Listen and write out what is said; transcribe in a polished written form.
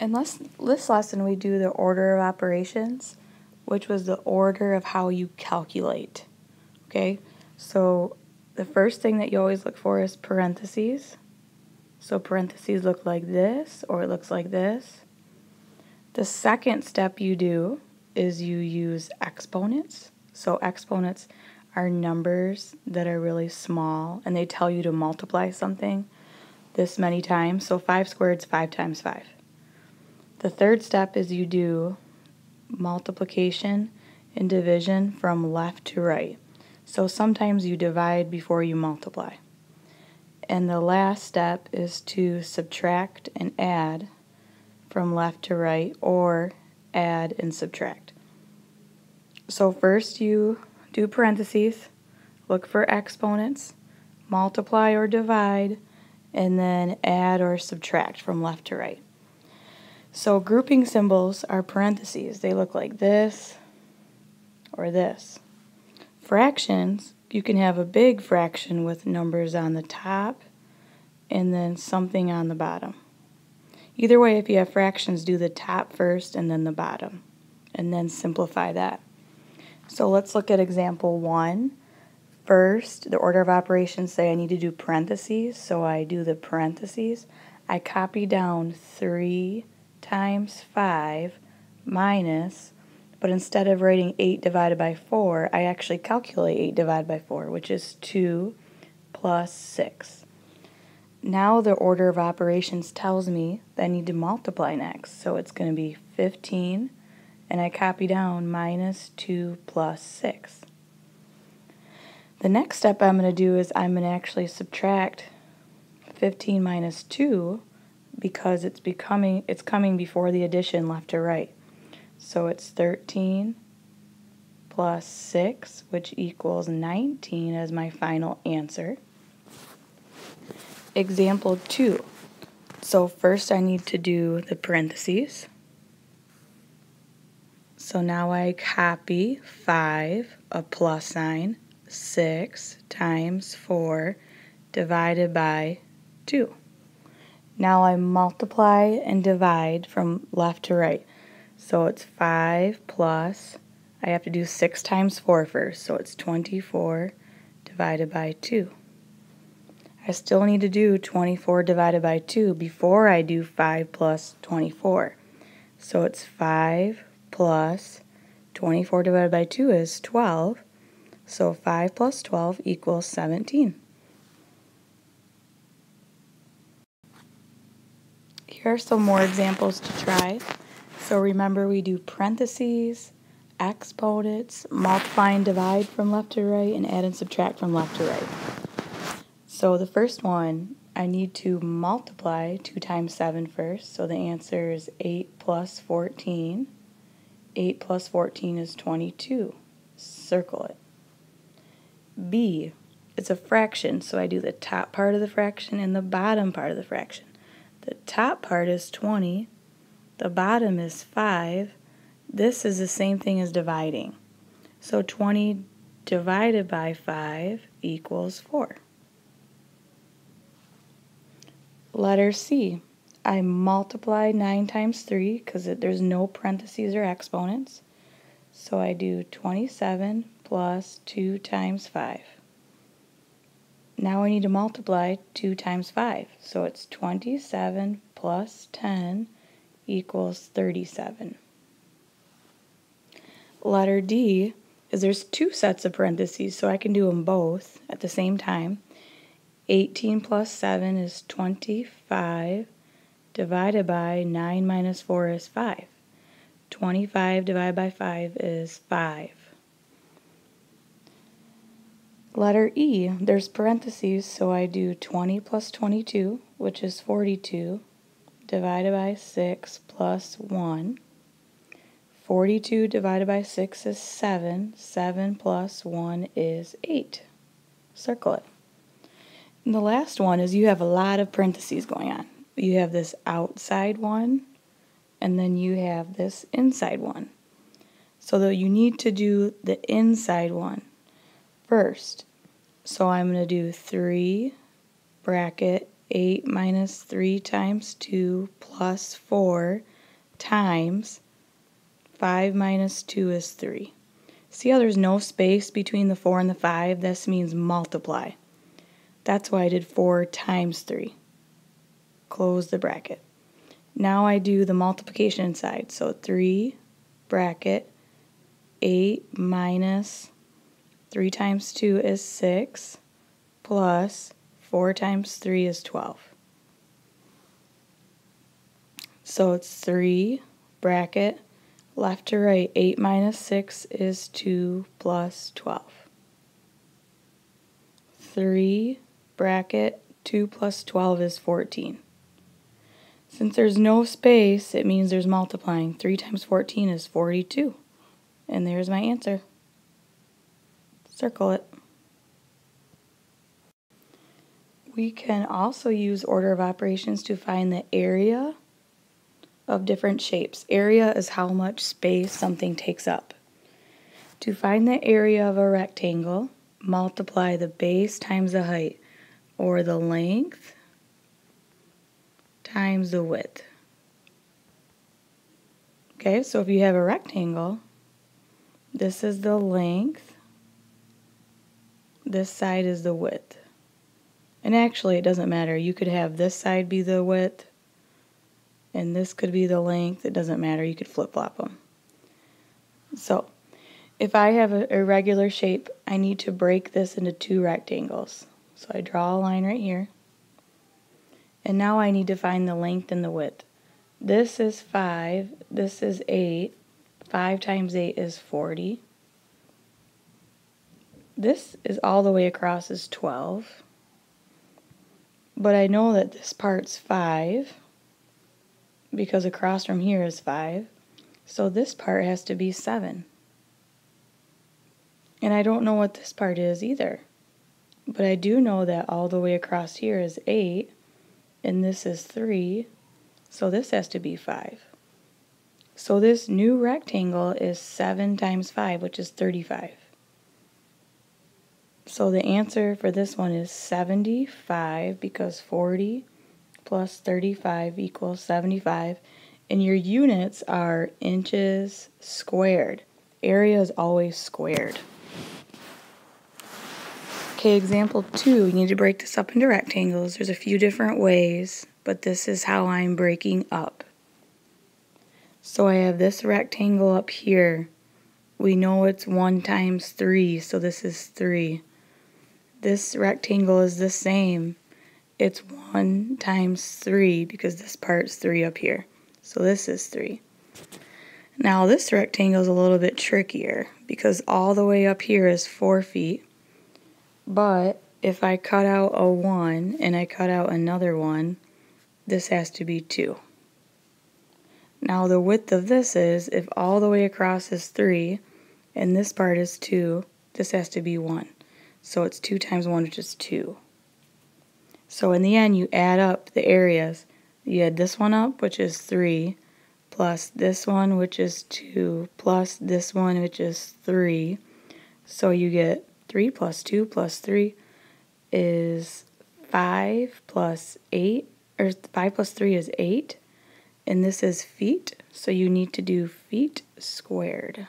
In this lesson, we do the order of operations, which was the order of how you calculate. Okay, so the first thing that you always look for is parentheses. So parentheses look like this, or it looks like this. The second step you do is you use exponents. So exponents are numbers that are really small, and they tell you to multiply something this many times. So 5 squared is 5 times 5. The third step is you do multiplication and division from left to right. So sometimes you divide before you multiply. And the last step is to subtract and add from left to right, or add and subtract. So first you do parentheses, look for exponents, multiply or divide, and then add or subtract from left to right. So grouping symbols are parentheses. They look like this or this. Fractions, you can have a big fraction with numbers on the top and then something on the bottom. Either way, if you have fractions, do the top first and then the bottom, and then simplify that. So let's look at example 1. First, the order of operations say I need to do parentheses, so I do the parentheses. I copy down 3 times 5 minus, but instead of writing 8 divided by 4, I actually calculate 8 divided by 4, which is 2 plus 6. Now the order of operations tells me that I need to multiply next, so it's going to be 15, and I copy down minus 2 plus 6. The next step I'm going to do is I'm going to actually subtract 15 minus 2, because it's coming before the addition left to right. So it's 13 plus 6, which equals 19 as my final answer. Example 2. So first I need to do the parentheses. So now I copy 5, a plus sign, 6 times 4 divided by 2. Now I multiply and divide from left to right. So it's 5 plus, I have to do 6 times 4 first, so it's 24 divided by 2. I still need to do 24 divided by 2 before I do 5 plus 24. So it's 5 plus 24 divided by 2 is 12. So 5 plus 12 equals 17. Here are some more examples to try. So remember, we do parentheses, exponents, multiply and divide from left to right, and add and subtract from left to right. So the first one, I need to multiply 2 times 7 first. So the answer is 8 plus 14. 8 plus 14 is 22. Circle it. B, it's a fraction, so I do the top part of the fraction and the bottom part of the fraction. The top part is 20. The bottom is 5. This is the same thing as dividing. So 20 divided by 5 equals 4. Letter C. I multiply 9 times 3 because there's no parentheses or exponents. So I do 27 plus 2 times 5. Now I need to multiply 2 times 5. So it's 27 plus 10 equals 37. Letter D is there's 2 sets of parentheses, so I can do them both at the same time. 18 plus 7 is 25 divided by 9 minus 4 is 5. 25 divided by 5 is 5. Letter E, there's parentheses, so I do 20 plus 22, which is 42, divided by 6 plus 1. 42 divided by 6 is 7. 7 plus 1 is 8. Circle it. And the last one is you have a lot of parentheses going on. You have this outside one, and then you have this inside one. So you need to do the inside one first. So I'm going to do 3 bracket 8 minus 3 times 2 plus 4 times 5 minus 2 is 3. See how there's no space between the 4 and the 5? This means multiply. That's why I did 4 times 3. Close the bracket. Now I do the multiplication side. So 3 bracket 8 minus 3 times 2 is 6 plus 4 times 3 is 12. So it's 3 bracket left to right. 8 minus 6 is 2 plus 12. 3 bracket 2 plus 12 is 14. Since there's no space, it means there's multiplying. 3 times 14 is 42. And there's my answer. Circle it. We can also use order of operations to find the area of different shapes. Area is how much space something takes up. To find the area of a rectangle, multiply the base times the height, or the length times the width. Okay, so if you have a rectangle, this is the length, this side is the width. And actually it doesn't matter. You could have this side be the width, and this could be the length. It doesn't matter. You could flip-flop them. So, if I have a irregular shape, I need to break this into 2 rectangles. So I draw a line right here. And now I need to find the length and the width. This is 5. This is 8. 5 times 8 is 40. This is all the way across is 12. But I know that this part's 5. Because across from here is 5. So this part has to be 7. And I don't know what this part is either. But I do know that all the way across here is 8. And this is 3. So this has to be 5. So this new rectangle is 7 times 5, which is 35. So the answer for this one is 75, because 40 plus 35 equals 75, and your units are inches squared. Area is always squared. Okay, example 2, you need to break this up into rectangles. There's a few different ways, but this is how I'm breaking up. So I have this rectangle up here. We know it's 1 times 3, so this is 3. This rectangle is the same. It's 1 times 3 because this part's 3 up here. So this is 3. Now this rectangle is a little bit trickier because all the way up here is 4 feet. But if I cut out a 1 and I cut out another 1, this has to be 2. Now the width of this is, if all the way across is 3 and this part is 2, this has to be 1. So it's 2 times 1, which is 2. So in the end, you add up the areas. You add this one up, which is 3, plus this one, which is 2, plus this one, which is 3. So you get 3 plus 2 plus 3 is 5 plus 8, or 5 plus 3 is 8. And this is feet, so you need to do feet squared.